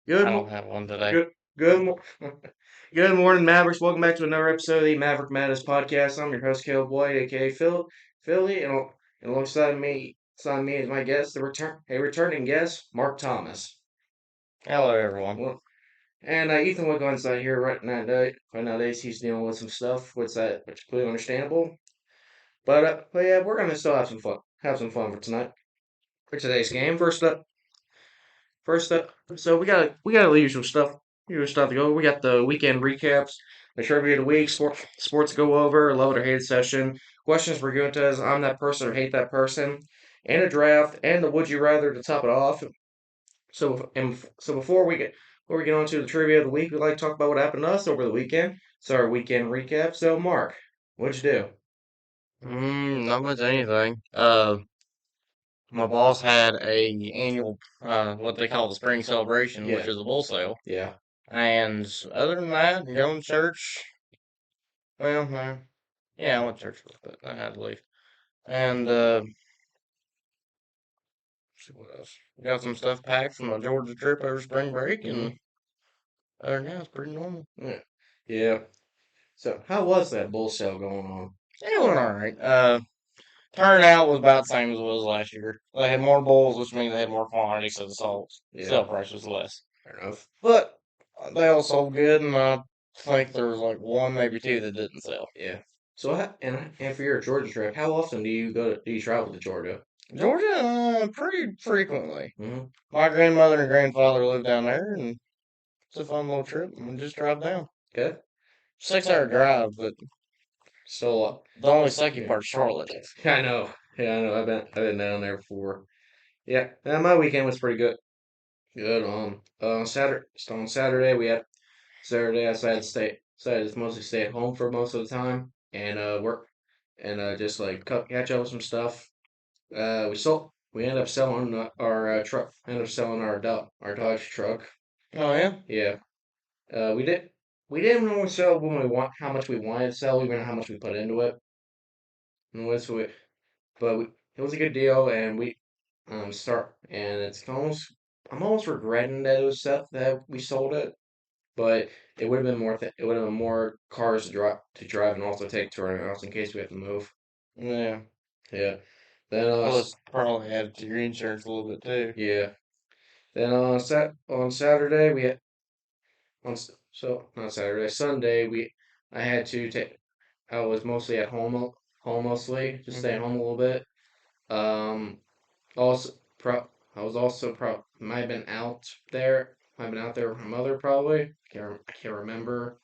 Good, I don't have one today. good, good, good morning, Mavericks. Welcome back to another episode of the Maverick Madness podcast. I'm your host, Caleb Boyd, aka Philly, and alongside me is my guest, a returning guest, Mark Thomas. Hello, everyone. Well, and Ethan will go inside here right nowadays. He's dealing with some stuff, which is completely understandable. But yeah, we're gonna still have some fun for tonight for today's game. First up, so we got the usual stuff to go. We got the weekend recaps, the trivia of the week, sports to go over, love it or hate it session, questions for Guntas, I'm that person or hate that person, and a draft, and the would you rather to top it off. So before we get on to the trivia of the week, we'd like to talk about what happened to us over the weekend. So our weekend recap. So Mark, what'd you do? Not much anything. My boss had a annual, what they call the spring celebration, which Yeah, is a bull sale. yeah. And other than that, going to church. Well, yeah, I went to church a little bit. I had to leave. And, let's see what else. Got some stuff packed from my Georgia trip over spring break, Mm-hmm. and other than that, it's pretty normal. Yeah. Yeah. So how was that bull sale going on? It went alright. Turnout was about the same as it was last year. They had more bowls, which means they had more quantity, so the Yeah, sale price was less. fair enough. But they all sold good, and I think there was like one, maybe two that didn't sell. Yeah. So, and for your Georgia trip, how often do you travel to Georgia? Georgia, pretty frequently. Hmm. My grandmother and grandfather live down there, and it's a fun little trip. And we just drive down. Good. 6 hour drive, but So, the only sucky part's Charlotte. yeah, I know. Yeah, I know. I've been down there before. Yeah, my weekend was pretty good. Good. On Saturday we had Saturday I decided to mostly stay at home for most of the time and work and just like catch up with some stuff. We ended up selling our truck. Ended up selling our Dodge truck. Oh yeah, Yeah. We didn't really sell when we want how much we wanted to sell. We didn't know how much we put into it. And was we, but we, it was a good deal, and we start and it's almost I'm almost regretting that it was stuff that we sold it, but it would have been more cars to drive and also take to our house in case we have to move. yeah. Yeah. Then Plus, probably added to your insurance a little bit too. yeah. Then on Saturday we had so not Saturday, Sunday I had to take I was mostly at home mostly, just staying Hmm. home a little bit. Um, also I was also might have been out there, might have been out there with my mother probably. I can't remember,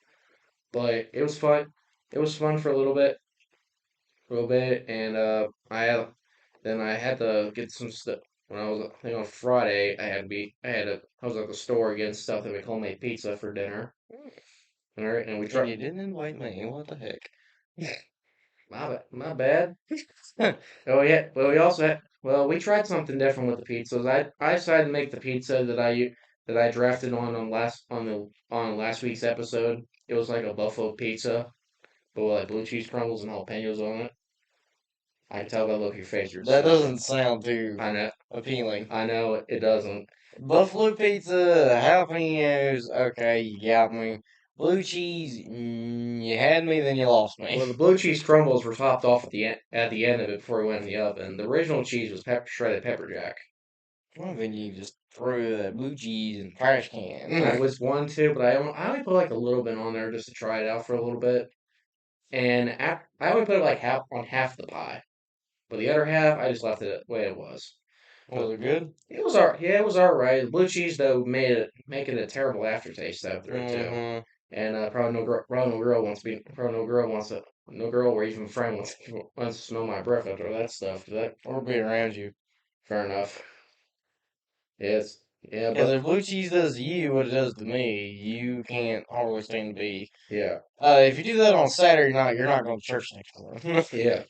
but it was fun. It was fun for a little bit, and I had to get some stuff. When I was, I think on Friday, I was at the store getting stuff to make homemade pizza for dinner. All right, and we And tried. you didn't invite me. What the heck? My bad. Oh yeah, well we tried something different with the pizzas. I decided to make the pizza that I drafted on last week's episode. It was like a buffalo pizza, but with like blue cheese crumbles and jalapenos on it. I can tell by the look of your face you're That disgusted. doesn't sound too I know, appealing. I know it doesn't. Buffalo pizza, jalapenos. Okay, you got me. Blue cheese, you had me, then you lost me. Well, the blue cheese crumbles were topped off at the end of it before it went in the oven. The original cheese was shredded pepper jack. Well, then you just throw that blue cheese in the trash I can. was one too, but I only put like a little bit on there just to try it out for a little bit. And I only put like half the pie, but the other half I just left it the way it was. Was But it good? it was all right. The blue cheese though made it make it a terrible aftertaste after it too. Mm-hmm. And probably no girl wants to be probably no girl wants to no girl or even friend wants to smell my breath after that stuff. That Or be around you. fair enough. Yes, yeah, Because but if blue cheese does to you what it does to me, you can't hardly stand to be. yeah, If you do that on Saturday night, you're not going to church next morning. yeah,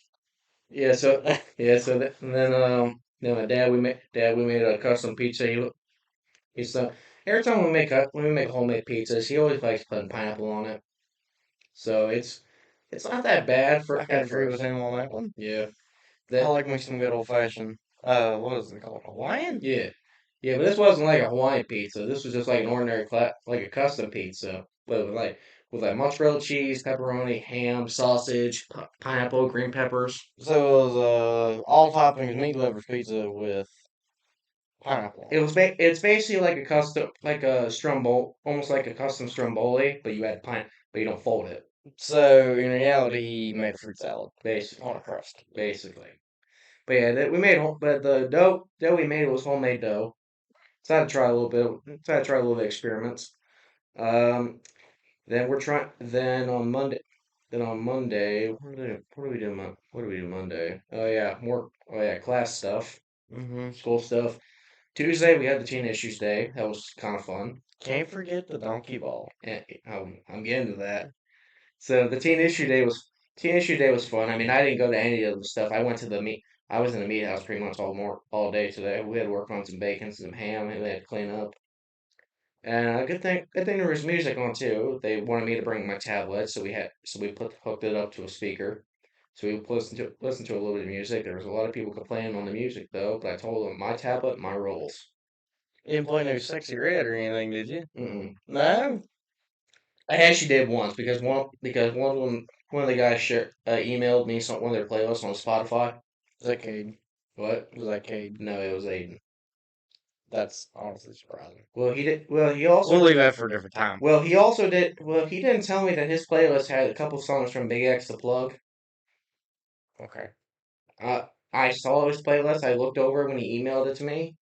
yeah. So yeah, and then my dad we made a custom pizza. He's every time when we make homemade pizzas, he always likes putting pineapple on it. So it's not that bad I for can at agree with first. him on that one. Yeah. I That like me some good old fashioned, what is it called? Hawaiian? yeah. Yeah, but this wasn't like a Hawaiian pizza. This was just like an ordinary, like a custom pizza, but with like mozzarella cheese, pepperoni, ham, sausage, pineapple, green peppers. So it was all toppings meat lovers pizza with pineapple It on was it's basically like a custom, like a stromboli, almost like a custom stromboli, but you add but you don't fold it. it. So in reality, he made a fruit salad Basically, on a crust. basically. But yeah, we made, but the dough we made was homemade dough. So I had to try a little bit. So I had to try a little bit of experiments. Um, then we're trying. Then on Monday. Then on Monday, what do we do? What do we do Monday? Oh yeah, more. Oh yeah, class stuff, Mm-hmm. school stuff. Tuesday we had the teen issues day. That was kind of fun. Can't forget the donkey ball. And I'm getting to that. So the teen issue day was fun. I mean, I didn't go to any of the stuff. I went to the meat. I was in the meat house pretty much all day today. We had to work on some bacon, some ham, and we had to clean up. And a good thing there was music on too. They wanted me to bring my tablet, so we hooked it up to a speaker. So we listened to a little bit of music. There was a lot of people complaining on the music though, but I told them my tablet, my rules. You didn't play no Sexy Red or anything, did you? Mm-mm. No? I actually did once because one of the guys emailed me one of their playlists on Spotify. Was that Cade? What? Was that Cade? No, it was Aiden. That's honestly surprising. Well, he did. We'll leave that for a different time. Well, he also did. Well, he didn't tell me that his playlist had a couple songs from Big X to plug. Okay. I saw his playlist. I looked over when he emailed it to me.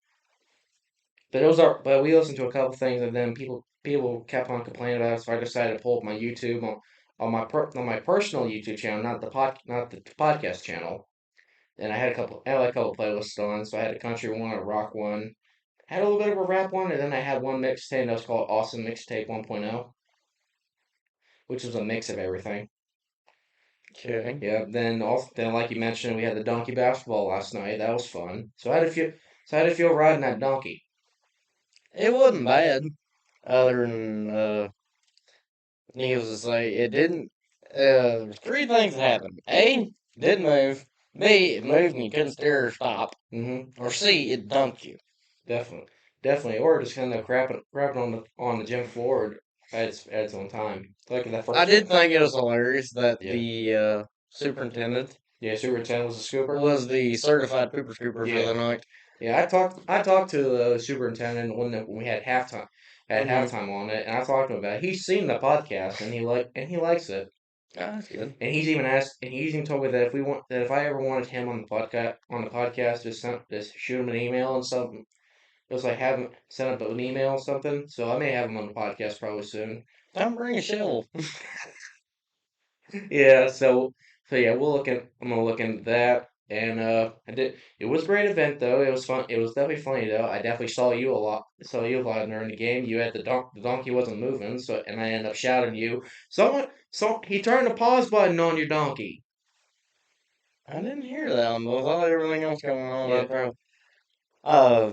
But those are. But we listened to a couple things, and then people kept on complaining about it. So I decided to pull up my YouTube on my personal YouTube channel, not the podcast channel. And I had like a couple playlists on. So I had a country one, a rock one, had a little bit of a rap one, and then I had one mixtape that was called Awesome Mixtape 1.0, which was a mix of everything. Okay. Yeah. Then like you mentioned, we had the donkey basketball last night. That was fun. So I had a feel riding that donkey. It wasn't bad. Other than, needless to say, it didn't. There's three things that happened. A, it didn't move. B, it moved and you couldn't steer or stop. Mm-hmm. Or C, it dunked you. Definitely, definitely. Or just kind of crapping on the gym floor at its own time. Like in that I first did game. think it was hilarious that Yeah. the superintendent Yeah. Superintendent was a scooper. was the certified pooper scooper for Yeah. the night. Yeah. I talked to the superintendent when we had Mm-hmm. halftime on it, and I talked to him about it. He's seen the podcast and he likes it. Oh, that's good. And he's even told me that if I ever wanted him on the podcast, just shoot him an email and something. Just like have him send up an email or something. So I may have him on the podcast probably soon. Time to bring a shovel. Yeah. So yeah, I'm gonna look into that. And I did. It was a great event though. It was fun. It was definitely funny though. I definitely saw you a lot. Saw you a lot during the game. You had the donkey wasn't moving. And I ended up shouting to you. He turned the pause button on your donkey. I didn't hear that one, but with all everything else going on, I Yeah. probably. Uh,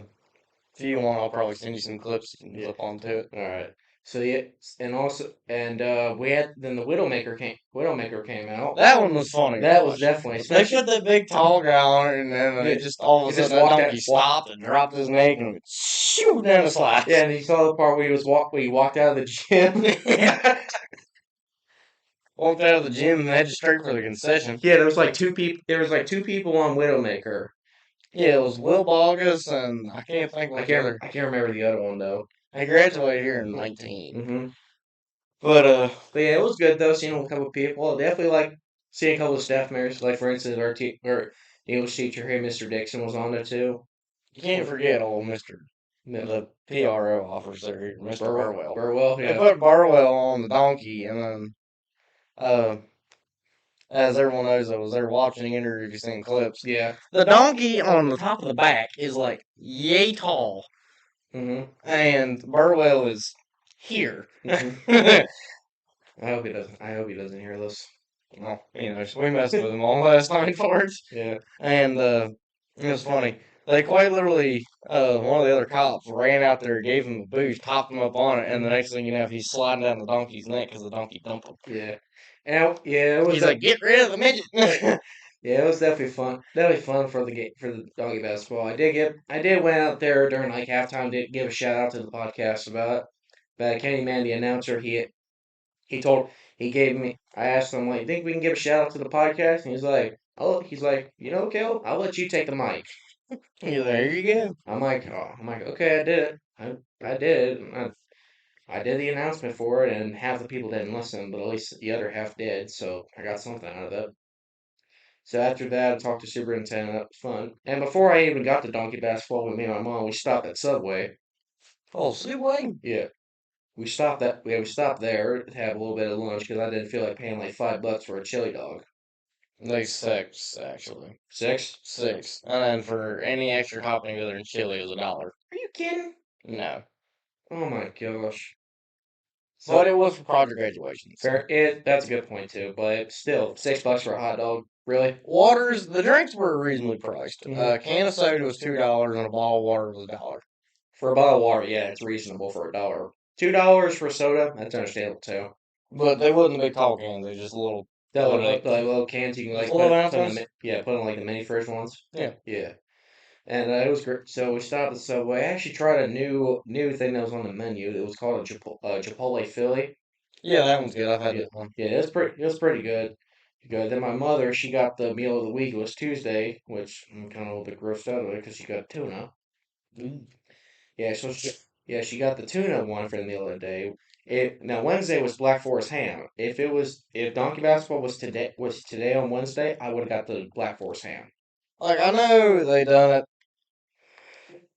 if you want, I'll probably send you some clips you can Yeah. flip onto it. All right. So yeah, and we had then the Widowmaker came out. That one was funny to That was watch. definitely They especially put that big tall guy on it, and then yeah, it just all of he a just sudden that walked donkey stopped and dropped his neck and went shoot down the slide. yeah, and you saw the part where he walked out of the gym. Yeah. Walked out of the gym and headed straight for the concession. Yeah, there was like two people on Widowmaker. Yeah, it was Will Bogus and I can't think what the other. I can't remember the other one though. He graduated here in 19. Mm-hmm. But But yeah, it was good though. Seeing a couple of people. Definitely like seeing a couple of staff members. Like for instance, our English teacher here, Mr. Dixon, was on there too. you can't forget old Mr. Yeah. the PRO officer here, Mr. Burwell. Burwell, They yeah. put Burwell on the donkey, and then, uh, as everyone knows that was there watching the interview, if you've seen clips, Yeah. the donkey on the top of the back is like yay tall, Mm-hmm. and Burwell is here. Mm-hmm. I hope he doesn't hear this. Well, so we messed with him all last night for it, Yeah. and it was funny. They quite literally, one of the other cops ran out there, gave him a boost, popped him up on it, and the next thing you know, he's sliding down the donkey's neck because the donkey dumped him. Yeah. And yeah, it was He's like, get rid of the midget. Yeah, it was definitely fun. Definitely fun for the game for the doggy basketball. I did went out there during like halftime. Did give a shout out to the podcast about it. But Kenny Man, the announcer, he told he gave me. I asked him like, think we can give a shout out to the podcast? And he's like, you know, Caleb, I'll let you take the mic. Yeah, there you go. I'm like, okay, I did it. I did it. I did the announcement for it, and half the people didn't listen, but at least the other half did. So I got something out of that. So after that, I talked to superintendent. That was fun. And before I even got to donkey basketball with me and my mom, we stopped at Subway. Oh, Subway? Yeah, we stopped there to have a little bit of lunch because I didn't feel like paying like $5 for a chili dog. Like six, actually. 6? Six. And then for any extra topping other than chili is $1. Are you kidding? No. Oh my gosh. But So it was for project graduation. So. fair. That's a good point too. But still, $6 for a hot dog. Really? Waters, the drinks were reasonably priced. Mhm. A can of soda was $2 and a bottle of water was $1. For a bottle of water, yeah, it's reasonable for a dollar. $2 for soda, that's understandable too. But they wasn't big tall cans, they were just little, what are The little cans you can like 12 put in ounces? yeah, put in like the mini fridge ones. Yeah. Yeah, and it was great. So we stopped at Subway. I actually tried a new thing that was on the menu. It was called a Chipotle Philly. Yeah, that one's good. I've had Yeah, that one. yeah, it was pretty good. Good. Then my mother, she got the meal of the week. It was Tuesday, which I'm kind of a little bit grossed out of it because she got tuna. Mm. Yeah, she got the tuna one for the meal of the day. It now Wednesday was Black Forest ham. If Donkey Basketball was today on Wednesday, I would have got the Black Forest ham. Like, I know they done it,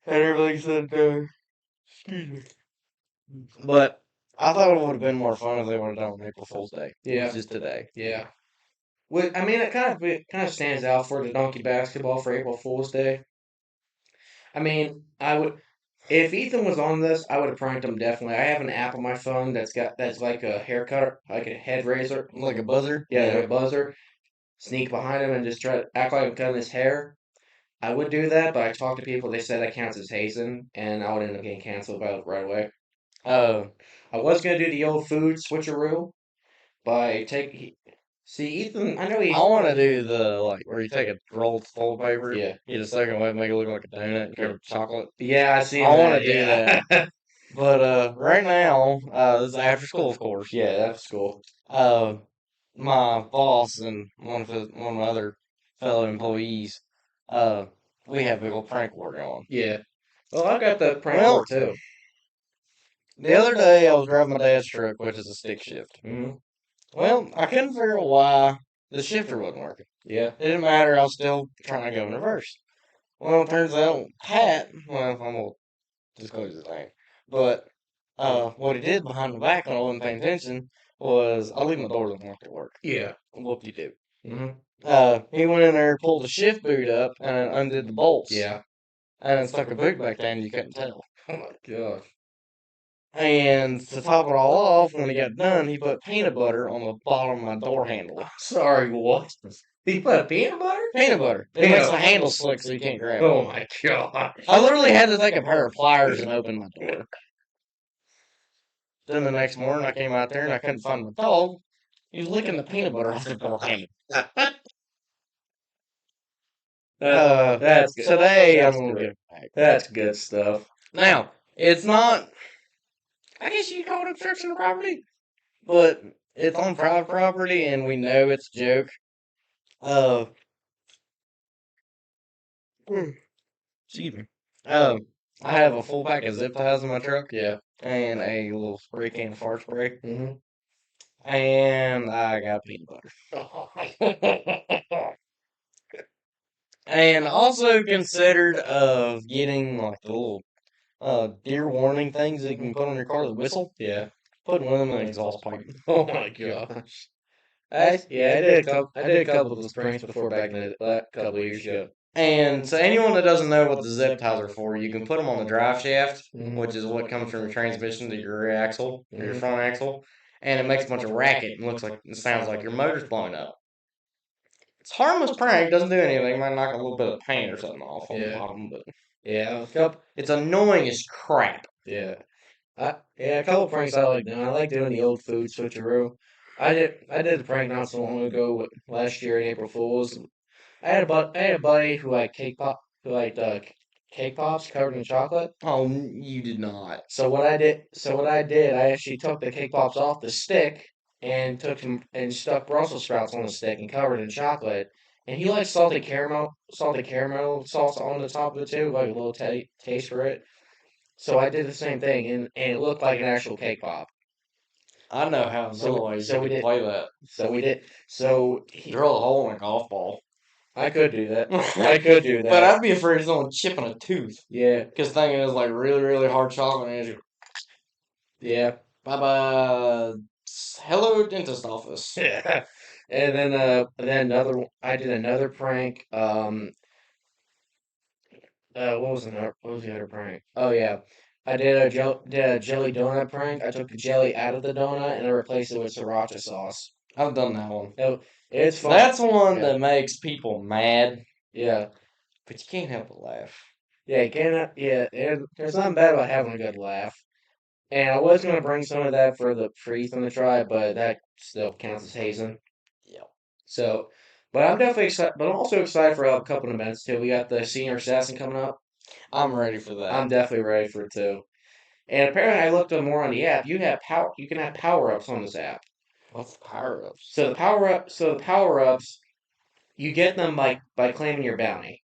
and everything said, excuse me. But I thought it would have been more fun if they would have done it on April Fool's Day. Yeah, It's just today. yeah. I mean, it kind of stands out for the Donkey Basketball for April Fool's Day. I mean, I would if Ethan was on this, I would have pranked him definitely. I have an app on my phone that's like a haircut, like a head razor, Like a buzzer? yeah, like a buzzer. Sneak behind him and just try to act like I'm cutting his hair. I would do that, but I talked to people. They said that counts as hazing, and I would end up getting canceled right away. Oh. I was gonna do the old food switcheroo by see Ethan. I know I want to do the, like, where you take a rolled toilet paper, yeah, get a second way, make it look like a donut, and cover it with chocolate. yeah. I seen I want that. to do that. Yeah, But right now, this is after school, of course. yeah. That's cool. Uh, my boss and one of my other fellow employees, uh, we have a big old prank war going. Yeah. Well, I got the prank Well, war too. the other day I was driving my dad's truck, which is a stick shift. Hmm. Well, I couldn't figure out why the shifter wasn't working. Yeah. It didn't matter. I was still trying to go in reverse. Well, it turns out Pat, well, I'm gonna disclose his name, but what he did behind the back when I wasn't paying attention was I leave my doors unlocked at work. Yeah. Whoop de doo. Hmm. He went in there, pulled the shift boot up, and undid the bolts, Yeah. and then stuck a boot back there, and you couldn't tell. Oh my gosh. And to top it all off, when he got done, he put peanut butter on the bottom of my door handle. Sorry, what? He put peanut butter? Peanut butter. It makes the handle slick so you can't grab Oh it. my gosh. I literally had to take a pair of pliers and open my door. Then the next morning, I came out there and I couldn't find my dog. He was licking the peanut butter off the door handle. That's good. Today I'm That's gonna good. get it back. That's good stuff. Now, it's not, I guess you call it obstruction of property, but it's on private property and we know it's a joke. Uh, excuse me. I have a full pack of zip ties in my truck. Yeah. And a little spray can of fart spray. Hmm. And I got peanut butter. And also considered of getting like the little deer warning things that you can put on your car that whistle. Yeah. Put one of them in an exhaust pipe. Oh my gosh. I did a couple of those pranks before back in the couple of years ago. And so anyone that doesn't know what the zip ties are for, you can put them on the drive shaft, Mhm. which is what comes from your transmission to your rear axle or your Mhm. front axle, and it makes a bunch of racket and looks like it sounds like your motor's blowing up. It's a harmless prank, doesn't do anything. Might knock a little bit of paint or something off on the Yeah. bottom, but Yeah. it's annoying as crap. Yeah. Yeah, a couple pranks I like doing. I like doing the old food switcheroo. I did the prank not so long ago, last year in April Fools. I had a buddy who liked who liked cake pops covered in chocolate. Oh, you did not. So what I did, I actually took the cake pops off the stick and took them and stuck Brussels sprouts on the stick and covered in chocolate. And he likes salted caramel sauce on the top of it too, like a little taste for it. So I did the same thing, and it looked like an actual cake pop. I know how in So Illinois you so we could did. play that. So we did. So Drill a hole in a golf ball. I could do that. I could do But that. I'd be afraid of someone chipping a tooth. Yeah, Because thinking it's like really, really hard chocolate and it's yeah. bye bye. Hello, dentist office. Yeah. And then I did another prank. What was the other prank? Oh yeah, did a jelly donut prank. I took the jelly out of the donut and I replaced it with sriracha sauce. I've done that one. It, it's fun. That's one Yeah, that makes people mad, yeah, but you can't help but laugh. yeah. You cannot. Yeah, there's nothing bad about having a good laugh. And I was gonna bring some of that for Ethan to try, but that still counts as hazing. Yeah. So, but I'm definitely excited. But I'm also excited for a couple of events too. We got the senior assassin coming up. I'm ready for I'm that. definitely ready for it too. And apparently, I looked up more on the app. You can have power ups on this app. What's the power ups? So the power ups, you get them by claiming your bounty.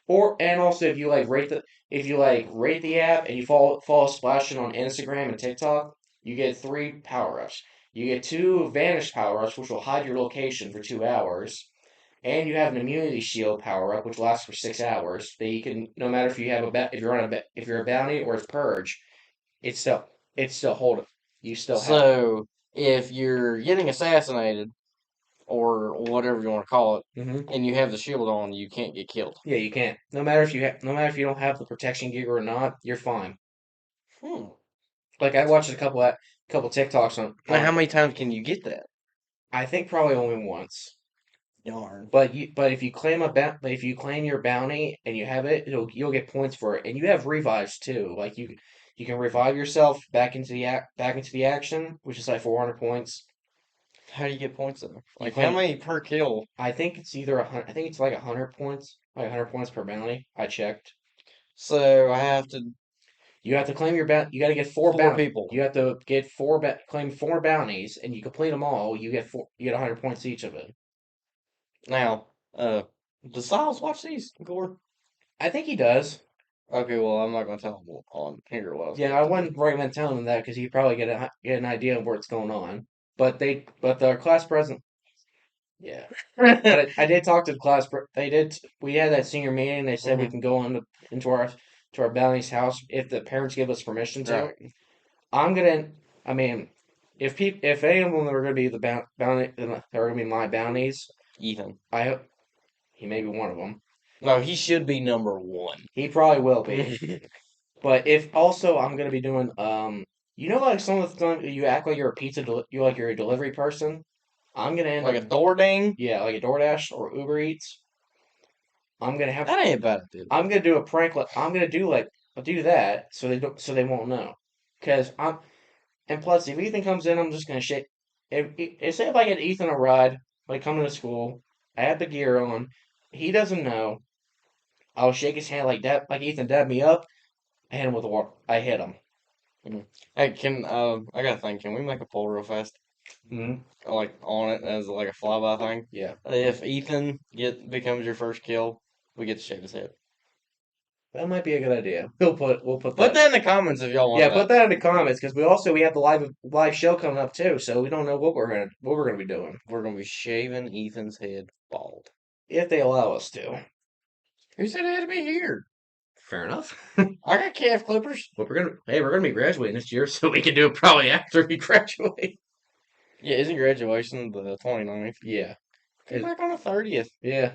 Or and also if you like rate the app and you follow splashing on Instagram and TikTok, you get three power ups. You get two vanish power ups, which will hide your location for 2 hours. And you have an immunity shield power up, which lasts for 6 hours. That you can, no matter if you have if you're on if you're a bounty or it's purge, it's still it's still hold it. You still have it. So, if you're getting assassinated, or whatever you want to call it, Hmm. and you have the shield on, you can't get killed. Yeah, you can't. No matter if you don't have the protection gear or not, you're fine. Hmm. Like I watched couple TikToks Now, on how it. many times can you get that? I think probably only once. Darn. But if you claim your bounty and you have it, you'll get points for it, and you have revives too. Like you can revive yourself back into the action, which is like 400 points. How do you get points though? You Like, how claim many per kill? I think it's either a hundred. I think it's like 100 points, like 100 points per bounty. I checked. So, I have to. You have to claim your bounty. You got to get Four people. You have to get claim four bounties, and you complete them all. You get four. You get 100 points each of it. Now, does Styles watch these, Gore? I think he does. Okay, well, I'm not going to tell him on here what I was Yeah, going I to tell wouldn't recommend telling him that because he'd probably get an idea of what's going on. But the class president, yeah. But you. I did talk to the class. They did. We had that senior meeting. They said we Hmm. can go into our to our bounty's house if the parents give us permission to. Right. I'm gonna. I mean, if any of them are gonna be the bounty, they're gonna be my bounties. Ethan. I hope he may be one of them. No, he should be number one. He probably will be. But if also I'm gonna be doing you know like some of the time you act like you're a you're a delivery person. I'm gonna end Like up a door ding? yeah like a DoorDash or Uber Eats. I'm gonna have That ain't a bad idea. I'm gonna do a prank. I'm gonna do like I'll do that so they won't know. Cause I'm and plus if Ethan comes in, I'm just gonna shake. Say if I get Ethan a ride, like coming to school, I have the gear on. He doesn't know. I'll shake his hand like that, like Ethan dabbed me up. I hit him with a water. I hit him. Mhm. Hey, I got a thing. Can we make a poll real fast? Hmm. Like on it as like a flyby thing. Yeah. If Ethan becomes your first kill, we get to shave his head. That might be a good idea. We'll put Put that. that in the comments if y'all want Yeah, that. put that in the comments because we have the live show coming up too, so we don't know what we're gonna be doing We're gonna be shaving Ethan's head bald. if they allow us to. Who said it had to be here? Fair enough. I got calf clippers. Well, we're gonna be graduating this year, so we can do it probably after we graduate. Yeah, isn't graduation the 29th? Yeah. Come back on the 30th. Yeah.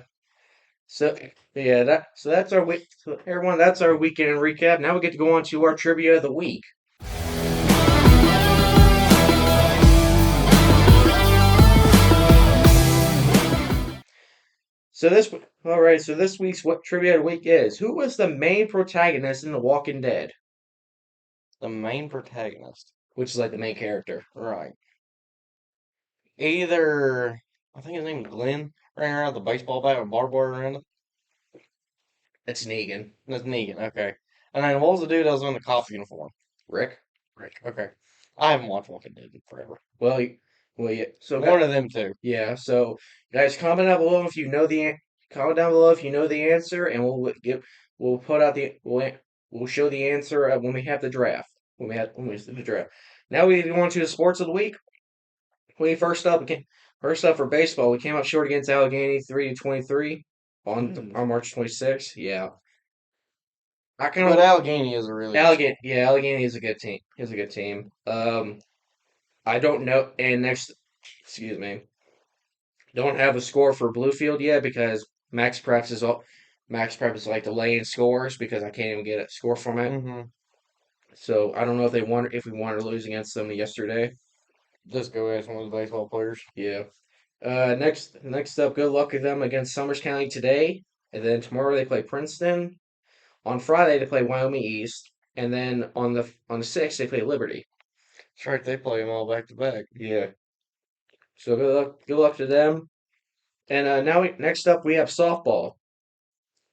So yeah, that's our week. So everyone, that's our weekend recap. Now we get to go on to our trivia of the week. All right. So this week's what trivia of the week is: who was the main protagonist in The Walking Dead, The main protagonist. which is like the main character? Right. Either, I think his name is Glenn. ran around with a baseball bat with barbed wire around it? That's Negan. That's Negan. Okay. And then what was the dude that was in the cop uniform? Rick. Rick. Okay. I haven't watched Walking Dead in forever. Well, well, yeah. So, One of them two. yeah. So, guys, comment down below if you know comment down below if you know the answer, and we'll put out we'll show the answer when we have the draft. When we do the draft. Now we go on to the sports of the week. We first up for baseball, we came up short against Allegheny 3-23 on March 26th. Yeah, I kind But of Allegheny is a really good Allegheny. school. Yeah, Allegheny is a good team. Is a good team. I don't know. And next, excuse me, don't have a score for Bluefield yet because Max Prep is like delaying scores because I can't even get a score from it. Mm-hmm. So I don't know if we won or lose against them yesterday. Just go ask one of the baseball players. Yeah. Next up, good luck with them against Summers County today, and then tomorrow they play Princeton. On Friday they play Wyoming East, and then on the sixth they play Liberty. That's right, they play them all back to back. Yeah. So good luck to them. And next up we have softball.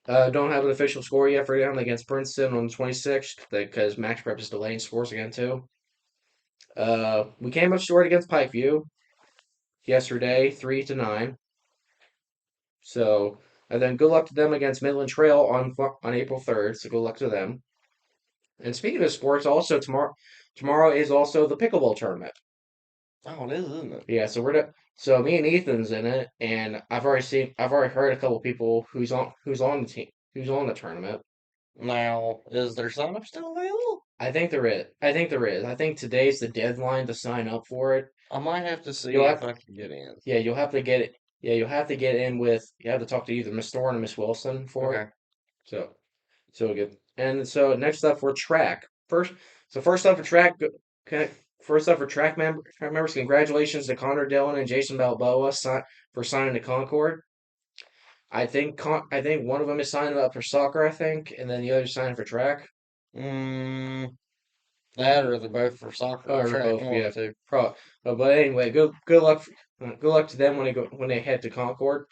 Don't have an official score yet for them against Princeton on the 26th because Max Prep is delaying scores again too. We came up short against Pikeview yesterday, 3-9. So, and then good luck to them against Midland Trail on April 3rd. So good luck to them. And speaking of sports, also tomorrow is also the pickleball tournament. Oh, it is, isn't it? Yeah, so me and Ethan's in it, and I've already heard a couple people who's on the team who's on the tournament. Now, is their sign up still available? I think there is. I think there is. I think today's the deadline to sign up for it. I might have to see You'll if have I can get in. Yeah, you'll have to get it. Yeah, you'll have to get in with. You have to talk to either Miss Thorne or Miss Wilson for it. Okay. So so good. And so next up for track. First up for track. Okay, first up for members. Congratulations to Connor Dillon and Jason Balboa for signing to Concord. I think one of them is signing up for soccer. I think, and then the other signing for track. Mm, that or they're both for soccer or Or track, both, one of yeah. the two. But anyway, good luck to them when they head to Concord.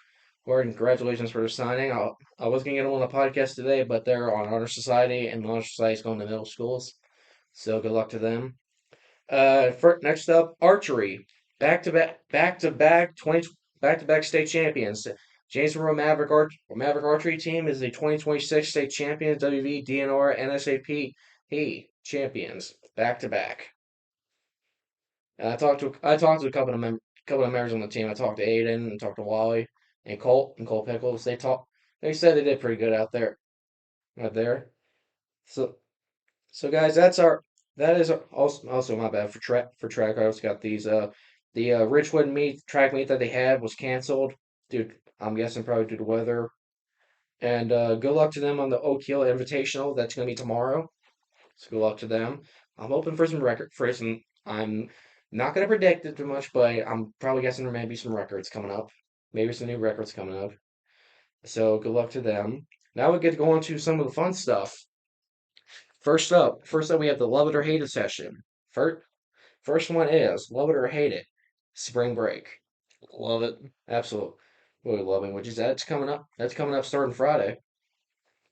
Or congratulations for their signing. I was gonna get them on the podcast today, but they're on Honor Society, and Honor Society is going to middle schools. So good luck to them. Next up, archery. Back to back state champions. Janesboro Maverick Archery Team is the 2026 state champions. WV, DNR, NSAP champions back to back. And I talked to a couple of members on the team. I talked to Aiden and talked to Wally and Cole Pickles. They said they did pretty good out there. So so guys, that is also my bad for track. I also got the Richwood track meet that they had was canceled. Dude, I'm guessing probably due to weather. And good luck to them on the Oak Hill Invitational. That's gonna be tomorrow. So good luck to them. I'm hoping for some record for some. I'm not gonna predict it too much, but I'm probably guessing there may be some records coming up. Maybe some new records coming up. So good luck to them. Now we get to go on to some of the fun stuff. First up we have the love it or hate it session. First one is love it or hate it. Spring break. Love it. Absolutely loving, which is that's coming up. That's coming up starting Friday.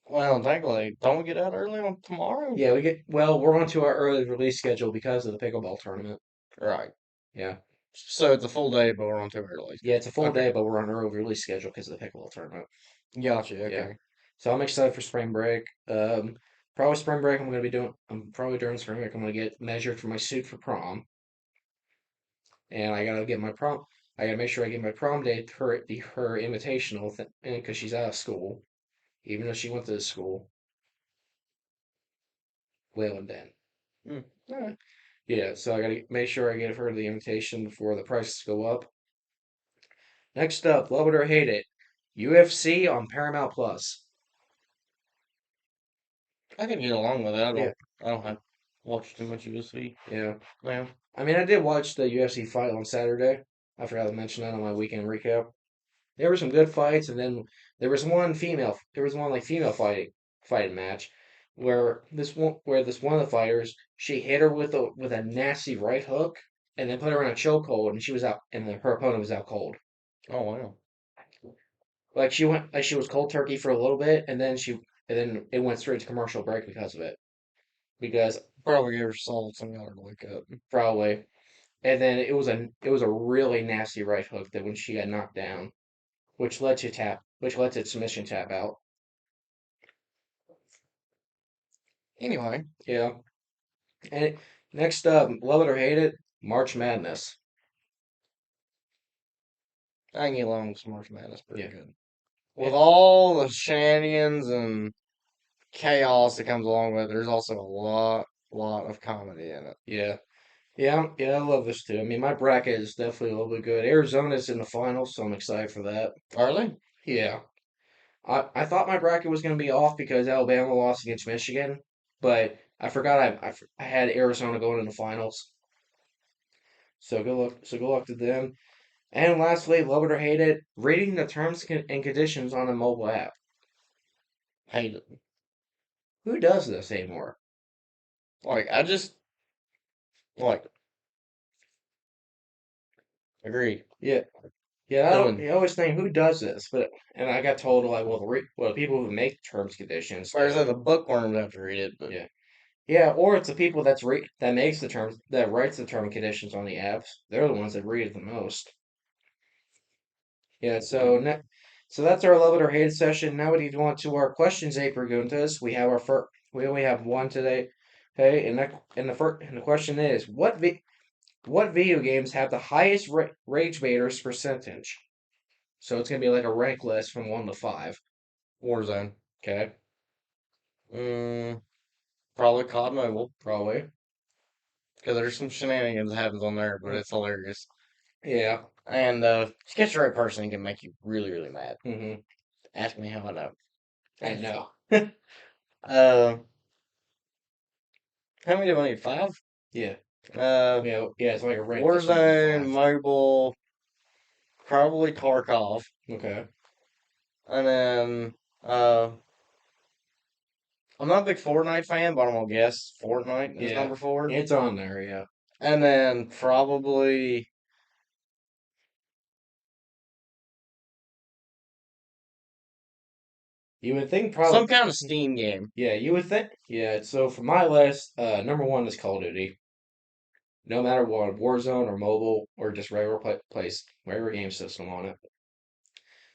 Well, technically, don't we get out early on tomorrow? Yeah, we're on to our early release schedule because of the pickleball tournament. Right. Yeah. So it's a full day, but we're on too early. Yeah, it's a full Okay. day, but we're on an early release schedule because of the pickleball tournament. Gotcha. Yeah. Okay. So I'm excited for spring break. Probably spring break. I'm probably during spring break. I'm gonna get measured for my suit for prom, and I gotta get my prom. I gotta make sure I get my prom date her invitational because she's out of school, even though she went to the school. Wayland Den. Mm. All right. Yeah, so I gotta make sure I give her the invitation before the prices go up. Next up, love it or hate it, UFC on Paramount Plus. I can get along with it. Yeah, I don't have watch too much UFC. yeah. Yeah. I mean, I did watch the UFC fight on Saturday. I forgot to mention that on my weekend recap. There were some good fights, and then there was one like female fighting match where this one of the fighters she hit her with a nasty right hook, and then put her in a chokehold, and she was out, and her opponent was out cold. Oh wow. like she was cold turkey for a little bit, and then it went straight to commercial break because of it. Because Probably gave her salt and got her to wake up. probably, and then it was a really nasty right hook that when she got knocked down, which led to submission tap out. Anyway, Yeah. And next up, love it or hate it, March Madness. I can get along with March Madness pretty Yeah. good. With Eh, all the shenanigans and chaos that comes along with it, there's also a lot of comedy in it. yeah. Yeah, I love this too. I mean, my bracket is definitely a little bit good. Arizona's in the finals, so I'm excited for that. Are they? Yeah. I thought my bracket was going to be off because Alabama lost against Michigan, but I forgot I had Arizona going in the finals. So good luck. So good luck to them. And lastly, love it or hate it, reading the and conditions on a mobile app. Hate it. Who does this anymore? Like, I just, like, agree. Yeah, yeah. I And don't. then, You always think who does this, but and I got told like, well, the people who make terms and conditions like I do. said, the bookworms have to read it, but Yeah, yeah. Or it's the people that makes the terms that writes the term and conditions on the apps. They're the ones that read it the most. Yeah. So that's our love it or hate it session. Now we need to go on to our questions, A preguntas. We have our first. We only have one today. Okay, and the question is, what video games have the highest rage baiters percentage? So it's gonna be like a rank list from 1 to 5. Warzone. Okay, Mm, probably COD Mobile, probably. because there's some shenanigans that happens on there, but Mm, it's hilarious. yeah. And to catch the right person can make you really, really mad. Hmm. Ask me how I know. I know. Uh, how many do I need? Five? Yeah. Uh, Yeah. Yeah. It's like a rank list from one to Warzone, five. Mobile, probably Tarkov, Okay. and then uh, I'm not a big Fortnite fan, but I'm gonna guess Fortnite is Yeah. number four, It's on there. Yeah. and then probably You would think some probably. kind of Steam game. Yeah. You would think. Yeah. So for my list, number one is Call of Duty. No matter what, Warzone or mobile or just regular place, regular game system on it.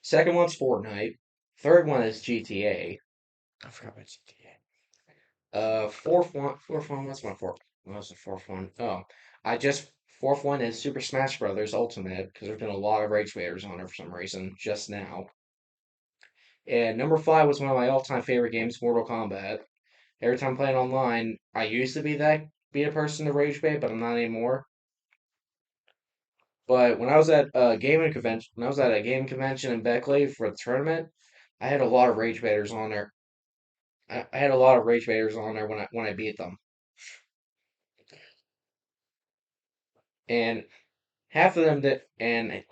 Second one's Fortnite. Third one is GTA. I forgot about GTA. Fourth one. What's my fourth? What's the fourth one? Oh, I just fourth one is Super Smash Brothers Ultimate because there's been a lot of rage baiters on it for some reason just now. And number five was one of my all-time favorite games, Mortal Kombat. Every time playing online, I used to be a person to rage bait, but I'm not anymore. But when I was at a gaming convention, when I was at a gaming convention in Beckley for the tournament, I had a lot of rage baiters on there. I had a lot of rage baiters on there when I beat them, and half of them did, and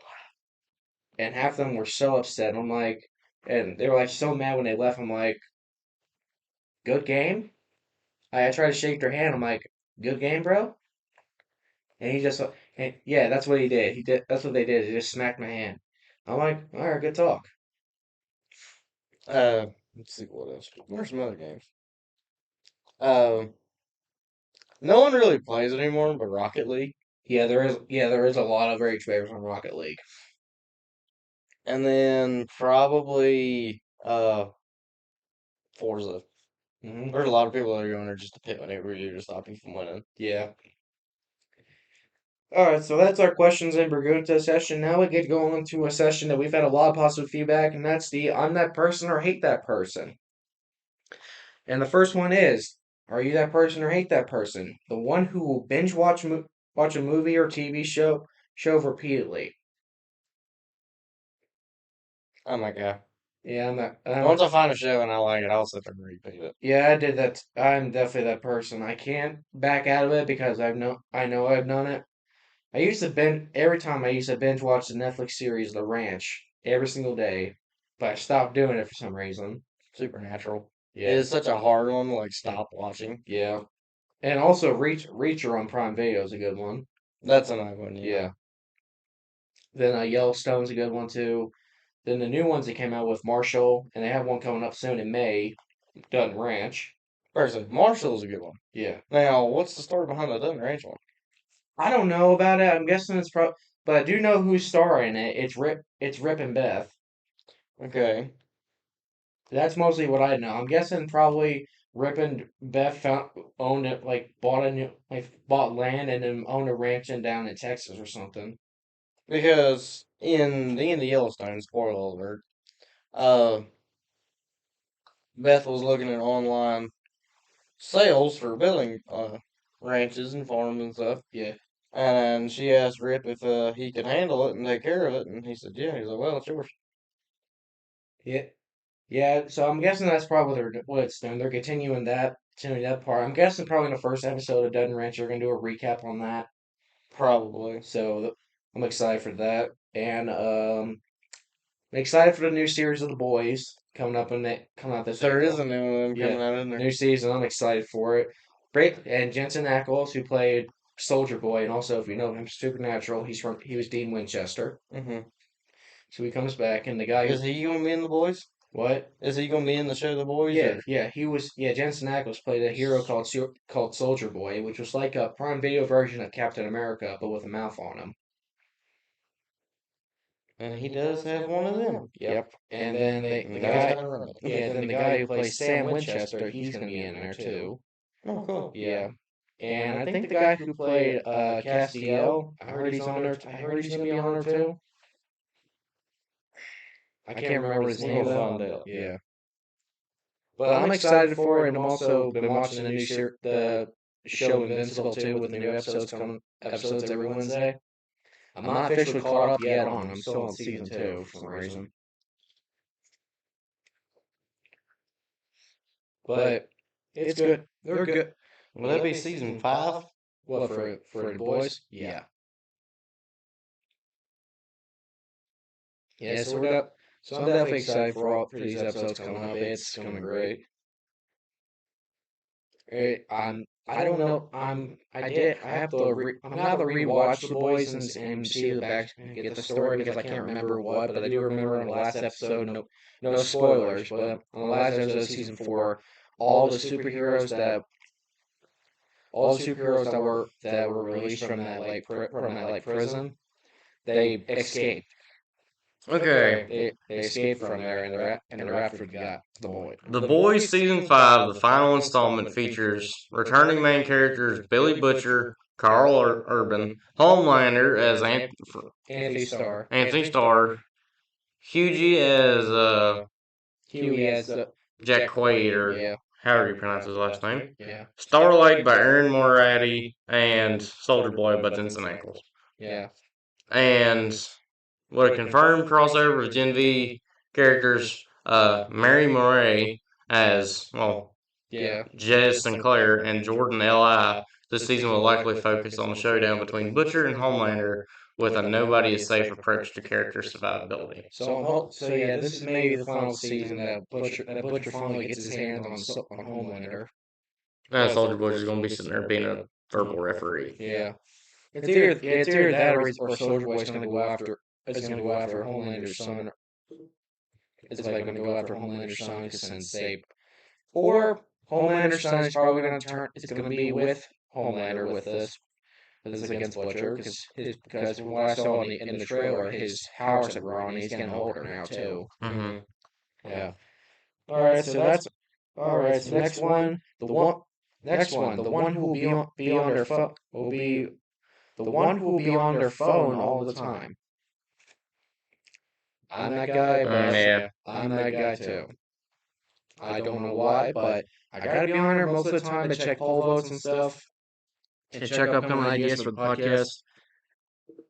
half of them were so upset. I'm like, and they were like so mad when they left. I'm like, good game. I tried to shake their hand. I'm like, good game, bro. And he just, and yeah, that's what he did. He did. That's what they did. He just smacked my hand. I'm like, all right, good talk. Let's see what else. Where's some other games? Um, no one really plays it anymore, but Rocket League, Yeah, there is. Yeah, there is a lot of rage baiters on Rocket League. and then probably Forza. Hmm. There's a lot of people that are going there just to pit whenever you're to stop you from winning. Yeah. All right, so that's our questions and Bergunta session. Now we get going to a session that we've had a lot of positive feedback, and that's the I'm that person or hate that person. And the first one is, are you that person or hate that person? The one who will watch a movie or TV show repeatedly. Oh my god! Yeah, Once I find a show and I like it, I'll sit there and repeat it. yeah, I did that. I'm definitely that person. I can't back out of it because I know I've done it. I used to binge every time I used to binge watch the Netflix series The Ranch every single day, but I stopped doing it for some reason. Supernatural. It Yeah, is such a hard one to like stop watching. yeah. And also Reacher on Prime Video is a good one. That's another one, yeah. Yeah. Then Yellowstone's a good one too. Then the new ones they came out with Marshall, and they have one coming up soon in May, Dutton Ranch. First, Marshall's a good one. Yeah. Now, what's the story behind the Dutton Ranch one? I don't know about it. I'm guessing it's probably, but I do know who's starring it. It's Rip and Beth. Okay. That's mostly what I know. I'm guessing probably Rip and Beth owned it, like bought land and then owned a ranch down in Texas or something. Because in the end of Yellowstone, spoiler alert, uh, Beth was looking at online sales for building ranches and farms and stuff. Yeah. And she asked Rip if he could handle it and take care of it, and he said, "Yeah." He's like, "Well, it's yours." Yeah. Yeah, so I'm guessing that's probably what it's doing. They're continuing that part. I'm guessing probably in the first episode of Dead and Ranch, they're gonna do a recap on that. Probably. So I'm excited for that, and I'm excited for the new series of The Boys coming out this There April. is a new one Yeah, coming out in there. new season. I'm excited for it. Great, and Jensen Ackles, who played Soldier Boy, and also if you know him, Supernatural. He was Dean Winchester, Hmm. so he comes back, and the guy Is he gonna be in the boys? what? Is he gonna be in the show The Boys? Yeah, Or yeah, he was. Yeah, Jensen Ackles played a hero called Soldier Boy, which was like a Prime Video version of Captain America, but with a mouth on him. and he does have one of them. Yep. And then And guys gotta run it. yeah, then the guy who plays Sam Winchester, he's gonna be in there too. Oh, cool. Yeah. And I think the guy who played Castiel, I heard he's on there. I heard he's gonna be on there too. I can't remember his name We'll though. find out. Yeah. But I'm excited for it, and I'm also been watching the show Invincible too, with the new episodes every Wednesday. I'm not officially caught up yet on. I'm still on season 2 for some reason. But it's good. They're good. Will that be season 5? What for the boys? Yeah. Yeah, so I'm definitely excited for these episodes coming up. It's gonna be great. I don't know. I have to I'm gonna have to rewatch The Boys and see the back get the story because I can't remember what, but I do remember on the last episode. No spoilers, but on the last episode of season 4, all the superheroes that that were released from that from that like prison, they escaped. Okay. They escaped from there and they're after the boy. The Boys Season 5, the final installment, features returning main characters Billy Butcher, Carl Urban, Homelander as Anthony Starr, Hughie as Huey as Jack Quaid, yeah, or however you pronounce his last name, yeah, Starlight by Aaron Moriarty, and Soldier Boy by Jensen Ackles. yeah. And what a confirmed crossover with Gen V characters, Mary Murray as, well, Yeah. Jez Sinclair and Jordan L.I. This season will likely focus on the showdown between Butcher and Homelander with a nobody is safe approach to character survivability. So yeah, this is maybe the final season that Butcher finally gets his hands on Homelander. And Soldier Boy is going to be sitting there being a verbal referee. Yeah. It's either that or Soldier Boy's gonna go after Homelander's son. It's like gonna go after Homelander's son because Sensei. Or Homelander's son is probably gonna turn. It's gonna be with Homelander with this against Butcher because from what I saw in the trailer, his powers have grown. And he's getting older now too. Mm-hmm. Yeah. All right. So the one who be on their phone will be the one who will be on their phone all the time. I'm that guy, but Yeah. I'm that guy too. I don't know why, but I gotta be on there most of the time to check poll votes and stuff, and check upcoming ideas for the podcast.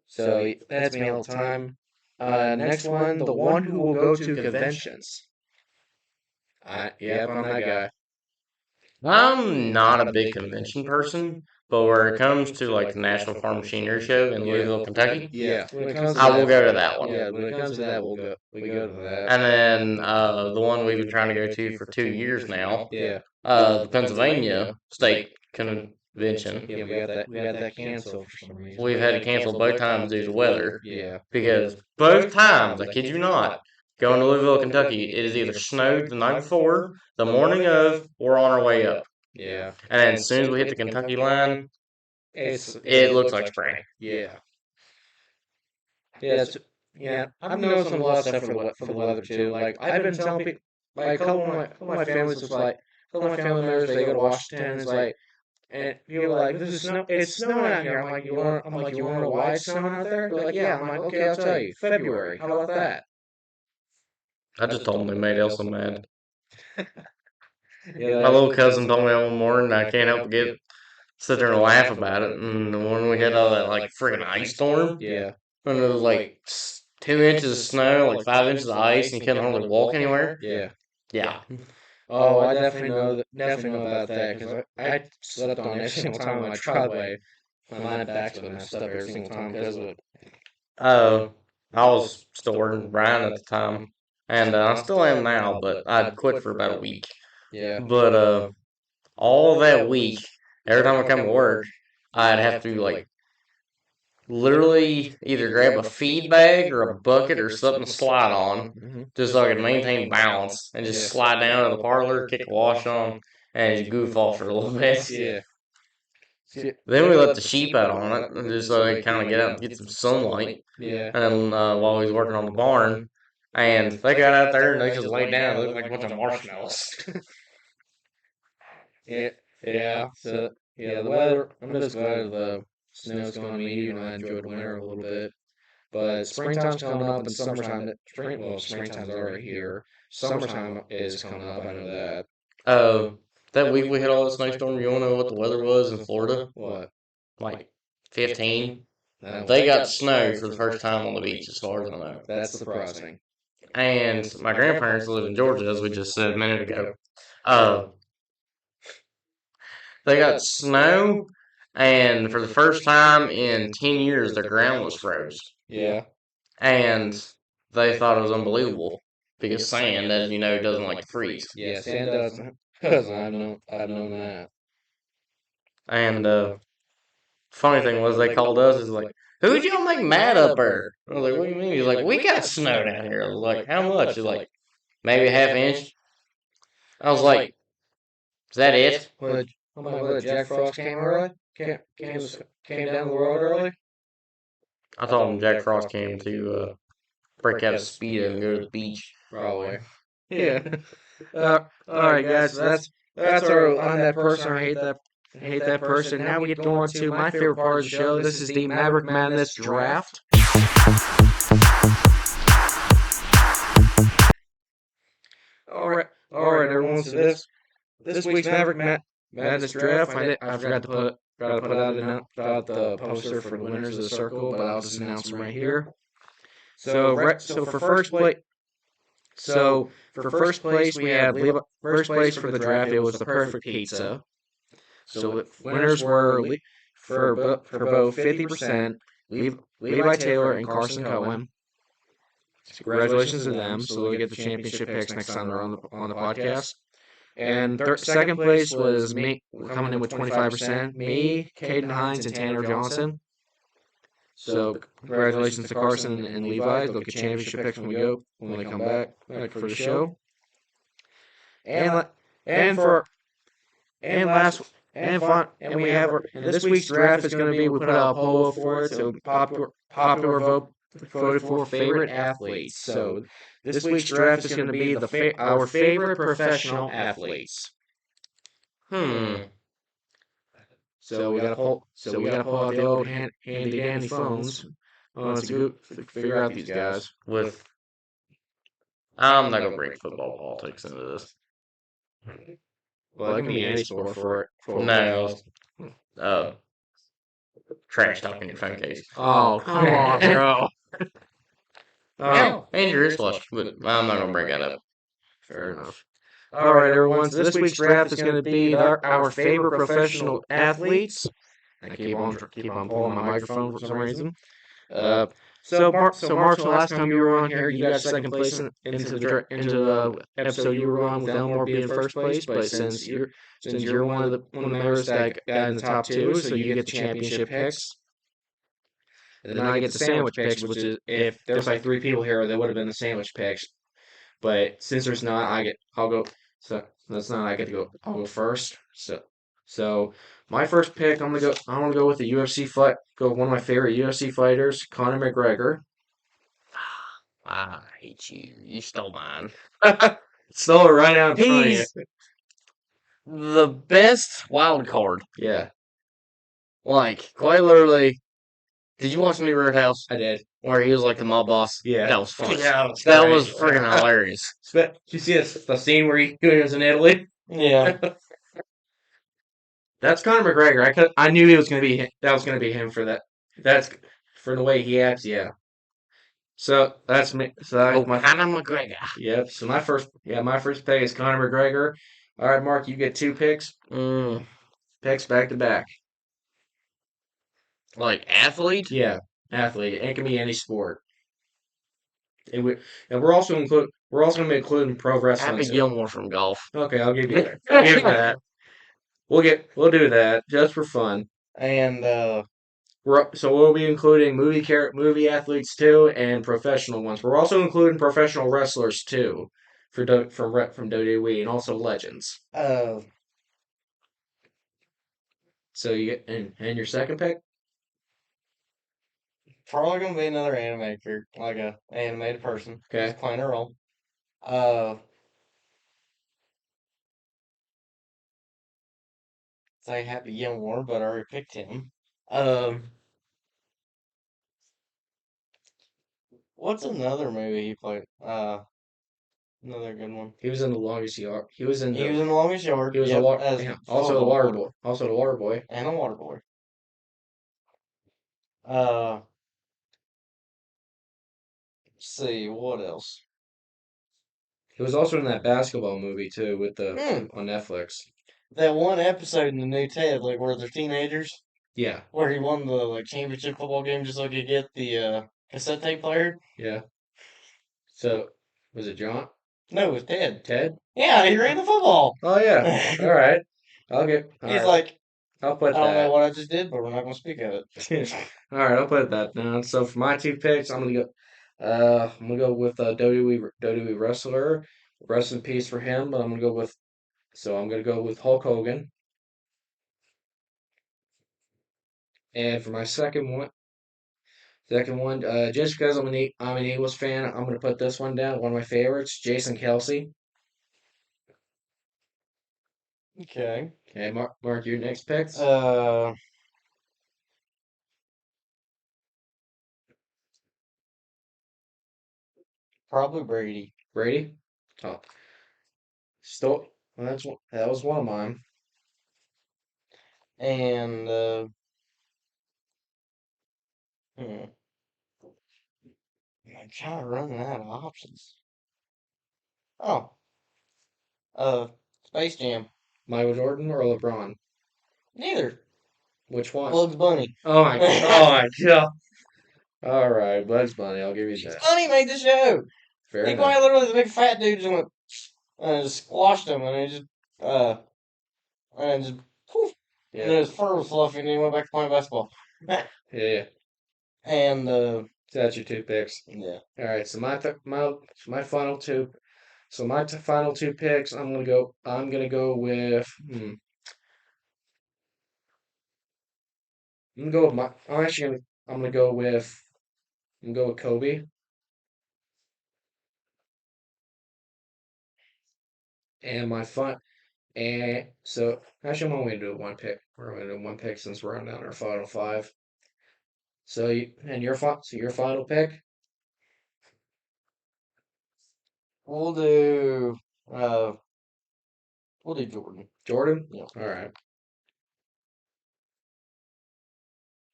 So that's me all the time. Next one, the one who will go to conventions. Yep, I'm that guy. I'm not a big convention person, but where it comes to like the National Farm Machinery Show in Louisville, Kentucky, Yeah, when it comes to I that, will go to that one. yeah, when it comes to that, we go to that. And then the one we've been trying to go to for 2 years now, Yeah, the Pennsylvania State Convention. yeah, we got that canceled for some reason. We've had to cancel both times due to weather Yeah, because both times, I kid you not, going to Louisville, Kentucky. It is either snowed the night before, the morning of, or on our way up. Yeah. And then as soon as we hit the Kentucky line, it looks like spring. Yeah. Yeah, I've noticed a lot of stuff for the weather too. Like I've been telling people, like a couple of my families was like, a couple of my family members they go to Washington. It's like, and people are like, "This is snow. It's snowing out here." I'm like, you want to know why it's snowing out there? They're like, "Yeah." I'm like, "Okay, I'll tell you. February. How about that?" I just told them they made Elsa mad. Yeah, My that's little really cousin told me that one morning, and I can't help but sit there and laugh about it. And when we had all that like freaking ice storm, yeah, and it was like 2 inches of snow, like 5 inches of ice, and you couldn't hardly walk anywhere. yeah. Yeah. Oh, I definitely know about that because I slept on every single time on my driveway. My back's been messed up every single time because of it. Uh, I was still working for Brian at the time, and I still am now, but I'd quit for about a week. Yeah. But all that week, every time I come to work, I'd have to like literally either grab a feed bag or a bucket or something to slide on, Hmm. just so I could maintain balance and just slide down to the parlor, kick a wash on, and just goof off for a little bit. Yeah. See, Then we let the sheep out on it, and just so they kind of get out and get some sunlight. yeah. And while he was working on the barn, and they got out there and they just laid down. It looked like a bunch of marshmallows. Yeah. Yeah. So yeah, the weather. I'm just glad the snow's gone. I mean, I enjoyed winter a little bit, but springtime's coming up and summertime. Springtime's already here. Summertime is coming up. I know that. Uh, that week we had all the snowstorm. You want to know what the weather was in Florida? What? Like 15. That, They got snow for the first time on the beach, as far as I know. that's surprising. And my grandparents live in Georgia, as we just said a minute ago. Uh, they got snow, and for the first time in 10 years, their ground was froze. Yeah. And they thought it was unbelievable because sand, as you know, doesn't like to freeze. Yeah. Sand doesn't. Because I've known that. And funny thing was, they called us. Is like, who'd y'all make mad up there? I was like, what do you mean? He's like, we got snow down here. I was like, how much? He's like, maybe a half inch. I was like, is that it? What, Jack Frost came early? Came down the road early? I told him Jack Frost came to break out a speedo and go to the beach. Probably. Yeah. All right, guys. So that's our on that person. I hate that person. Now we get going to my favorite part of the show. This is the Maverick Madness draft. All right, everyone. So this week's Madness draft. I forgot to put out the poster for the winners of the circle, but I'll just announce them right here. So for first place. So for first place, we had first place for the draft. It was the perfect pizza. So winners were for both 50%, Levi Taylor and Carson Cohen. So congratulations to them. So they'll get the championship picks next time they're on the podcast. And second place was me, coming in with 25%. Me, Caden Hines, and Tanner Johnson. So congratulations to Carson and Levi. They'll get championship picks when they come back for the show. And for and last and fun and we have and this week's draft is going to be we put out a poll for it. So popular vote voted for favorite athletes. So this week's draft is going to be our favorite professional athletes. So we got to pull. So we got to pull out the old handy dandy phones. Let's figure out these guys. I'm not gonna bring football politics into this. Well, it can be any sport for it. No, uh, trash talking your phone case. Oh, come on, bro. And your wristwatch, but I'm not gonna bring that up. Fair enough. All right, everyone. So this week's draft is going to be our favorite professional athletes. I keep on pulling my microphone for some reason. So Mark, the last time you were on here, you got second place into the episode you were on with Elmore being first place. But since you're one of the members that got in the top two, so you get the championship picks. And then I get the sandwich picks, which is if there's like three people here, that would have been the sandwich picks. But since there's not, I'll go. So that's not. I get to go. I'll go first. So my first pick, I'm gonna go with the UFC fight. Go with one of my favorite UFC fighters, Conor McGregor. I hate you. You stole mine. Stole it right out in front of you. He's the best wild card. Yeah, Like, quite literally, did you watch New Red House? I did. Where he was like the mob boss? Yeah. That was fun. Yeah, that's That great. was freaking hilarious. Did you see the scene where he was in Italy? Yeah. That's Conor McGregor. I knew he was gonna be that was gonna be him for that. That's for the way he acts. Yeah. So that's me. So Oh, that's my Conor McGregor. yep. So my first pick is Conor McGregor. All right, Mark, you get two Mm, picks back to back. like athlete? Yeah, athlete. It can be any sport. It would, and we're also gonna be including pro wrestling Happy too. Gilmore from golf. Okay, I'll give you that. I'll give you that. We'll do that just for fun. And So we'll be including movie athletes too, and professional ones. We're also including professional wrestlers too, from WWE, and also legends. uh, So you get and your second pick? probably gonna be another anime character, like a animated person, Okay. just playing a role. Uh, say Happy Gilmore, but I already picked him. Um, what's another movie he played? Another good one. He was in the longest yard. He was in He the was in The Longest Yard. he was a Yep, water as yeah, also the water football boy. Also the water boy. and a water boy. Uh, let's see what else. He was also in that basketball movie too with the Hmm, on Netflix. that one episode in the new Ted, like where they're teenagers, Yeah, where he won the like championship football game just so he could get the cassette tape player. yeah. So was it John? No, it was Ted. Ted? Yeah, he ran the football. Oh yeah. All right. All He's right. like, I'll I put don't know that. what I just did, but we're not going to speak of it. All right, I'll put that down. So for my two picks, I'm gonna go with WWE wrestler. Rest in peace for him. But I'm gonna go with Hulk Hogan. And for my second one, just because I'm an Eagles fan, I'm gonna put this one down. One of my favorites, Jason Kelsey. Okay. Okay, Mark, your next picks. Uh, probably Brady. Brady. Oh, still, well, that was one of mine. And hmm, I'm kind of running out of options. Oh, Space Jam. Michael Jordan or LeBron? Neither. Which one? Bugs Bunny. Oh my God. All right, Bugs Bunny. I'll give you Bugs that. Bunny made the show. Fair He enough. quite literally was a big fat dude just went and just squashed him and he just uh and just poof, and Yeah, then his fur was fluffy and then he went back to playing basketball. yeah. And So that's your two picks. yeah. All right. My final two. So final two picks. I'm gonna go with. I'm gonna go with my. I'm actually gonna. I'm gonna go with. I'm gonna go with Kobe. And my fun. And so actually, I'm only gonna do one pick. We're gonna do one pick since we're on down our final five. So your final pick, We'll do uh we'll do Jordan. Jordan. Yeah. All right.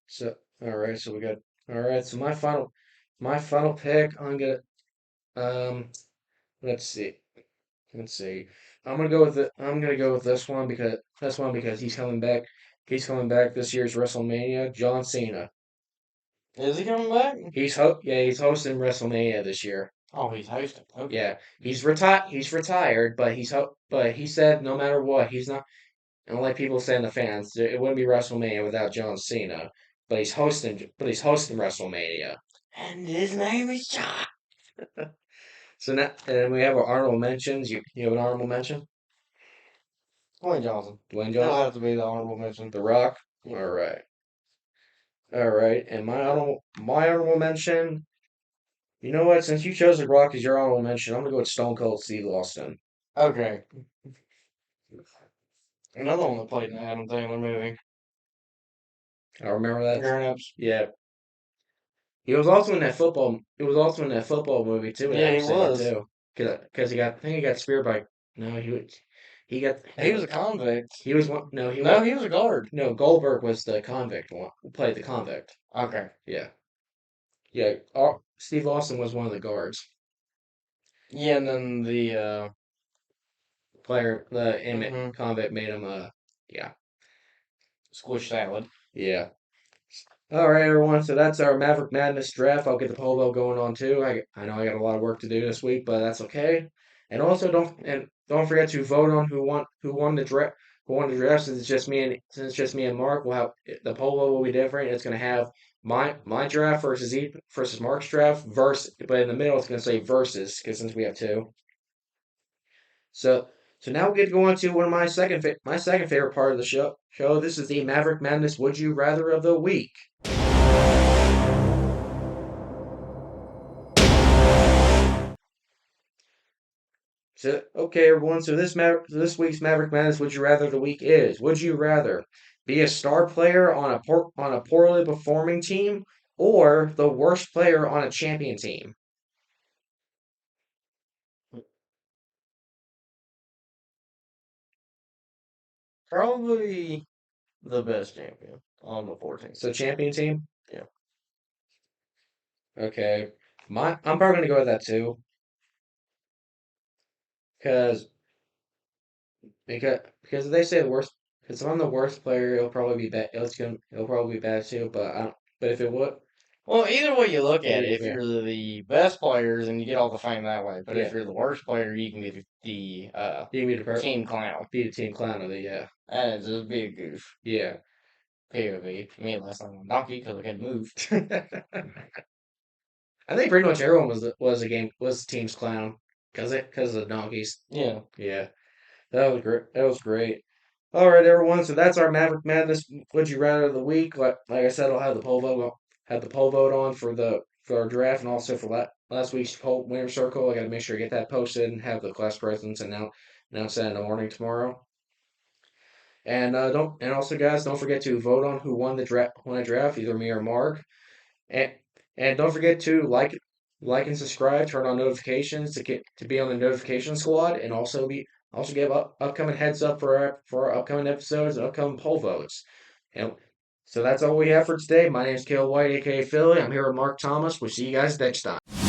So all right. So we got. All right. So my final pick. Um. Let's see. Let's see. I'm gonna go with this one because he's coming back. He's coming back this year's WrestleMania. John Cena. Is he coming back? He's hosting WrestleMania this year. Oh, he's hosting. Okay. Yeah, he's retired, but he said no matter what, he's not. And like people saying the fans, it wouldn't be WrestleMania without John Cena. But he's hosting WrestleMania. And his name is John. So now, and we have our honorable mentions. You have an honorable mention? Dwayne Johnson. Dwayne He'll Johnson? have to be the honorable mention. The Rock? Yeah. All right. All right. And my honorable mention, you know what? Since you chose The Rock as your honorable mention, I'm gonna go with Stone Cold Steve Austin. Okay. Another one that played in the Adam Sandler movie. I remember that. Grown Ups. Yeah. He was also in that football. He was also in that football movie too with Yeah, Adam he Sandler was. too. Cause he got. I think he got speared by. No, he got. He was a convict. He was one. No, he No, was. he was a guard. No, Goldberg was the convict one. Who played the convict. Okay. Yeah. Yeah. Steve Austin was one of the guards. Yeah, and then the The inmate mhm, convict made him. Yeah. squish salad. Yeah. All right, everyone. So that's our Maverick Madness draft. I'll get the polo going on too. I know I got a lot of work to do this week, but that's okay. And also don't forget to vote on who won the draft. Who won the draft? Since it's just me and Mark, we'll have the polo will be different. It's gonna have my draft versus Mark's draft but in the middle it's gonna say versus because since we have two. So now we get to go on to one of my second favorite part of the show. This is the Maverick Madness Would You Rather of the week. So, okay, everyone. So this week's Maverick Madness Would You Rather of the week is: Would you rather be a star player on a poorly performing team, or the worst player on a champion team? Probably the best champion on the 14th. So champion team. Yeah. Okay, I'm probably gonna go with that too, because because they say the worst. Because if I'm the worst player, it'll probably be bad. It'll probably be bad too. But I don't, but if it would, Well, either way you look at it, if yeah, you're the best players and you get all the fame that way, but if yeah, you're the worst player, you can be the you can team clown. be the team clown of the yeah, And it's just be a goof. yeah. POV. Me last time on donkey because I couldn't move. I think pretty much everyone was the team's clown because of the donkeys. Yeah. Yeah, that was great. That was great. All right, everyone. So that's our Maverick Madness Would You Rather of the week. Like I said, I'll have the poll vote on for our draft and also for last week's poll winner circle. I got to make sure I get that posted and have the class presidents announce that in the morning tomorrow. And don't and also guys, don't forget to vote on who won the draft, either me or Mark. And and don't forget to like and subscribe, turn on notifications to be on the notification squad, and also give upcoming heads up for our upcoming episodes and upcoming poll votes. And so that's all we have for today. My name is Cale White, aka Philly. I'm here with Mark Thomas. We'll see you guys next time.